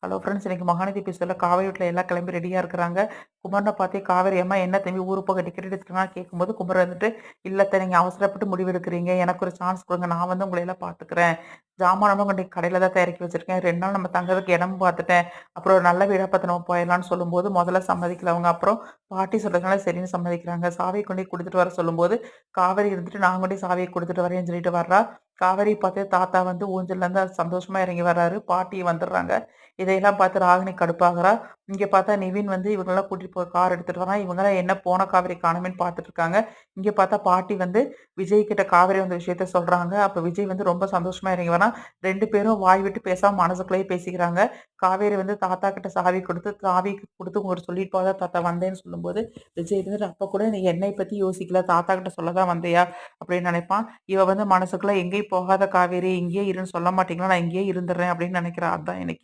Hello friends, இன்னைக்கு மகாநதி எபிசோட்ல காவேரி வீட்ல எல்லாம் கிளம்பி ரெடியா இருக்கிறாங்க. குமரனை பார்த்தே காவேரி, அம்மா என்ன தம்பி ஊருக்கு போக டிக்கெட் எடுத்துக்கலாம் கேட்கும்போது, குமரன் வந்துட்டு, இல்ல அத்தை, நீங்க அவசரப்பட்டு முடிவு எடுக்கிறீங்க. எனக்கு ஒரு சான்ஸ் கொடுங்க. நான் வந்து உங்களை எல்லாம் பார்த்துக்கிறேன். ஜாமானமும் கொண்டு கடையில தான் இறக்கி வச்சிருக்கேன். 2 நாள் நம்ம தங்கறதுக்கு இடமும் பார்த்துட்டேன். அப்புறம் ஒரு நல்ல வீடா பார்த்து நம்ம போயிடலாம்னு சொல்லும்போது, முதல்ல சம்மதிக்கல அவங்க. அப்புறம் பாட்டி சொல்றதுனால சரின்னு சம்மதிக்கிறாங்க. சாவியை கொண்டு போய் குடுத்துட்டு வர சொல்லும்போது, காவேரி இருந்துட்டு நான் கொண்டு போய் சாவியை குடுத்துட்டு வரேன்னு சொல்லிட்டு வர்றா. காவேரி பார்த்து தாத்தா வந்து ஊஞ்சல்ல இருந்து சந்தோஷமா இறங்கி வர்றாரு. பாட்டி வந்துடுறாங்க. இதையெல்லாம் பார்த்து ராகினி கடுப்பாகுறா. இங்க பார்த்தா நிவின் வந்து இவங்களலாம் கூட்டிட்டு போய் கார் எடுத்துட்டு வரான். இவங்கலாம் என்ன போன காவேரி காணோமேன்னு பார்த்துட்டு இருக்காங்க. இங்க பார்த்தா பாட்டி வந்து விஜய் கிட்ட காவேரி வந்த விஷயத்த சொல்றாங்க. அப்ப விஜய் வந்து ரொம்ப சந்தோஷமா இறங்கி வரான். 2 பேரும் வாய் விட்டு பேசாம மனசுக்குள்ளேயே பேசிக்கிறாங்க. காவேரி வந்து தாத்தா கிட்ட சாவி குடுத்து உங்கட்ட சொல்லிட்டு போக தான் தாத்தா வந்தேன்னு சொல்லும்போது, விஜய் இருந்துட்டு அப்ப கூட நீ என்னை பத்தி யோசிக்கல. தாத்தா கிட்ட சொல்ல தான் வந்தியா? அப்படின்னு நினைப்பான். இவ வந்து மனசுக்குள்ள எங்கேயும் போகாத காவேரி, இங்கேயே இருன்னு சொல்ல மாட்டீங்களா? நான் இங்கேயே இருந்துடுறேன் அப்படின்னு நினைக்கிறா. அதான் இன்னைக்கு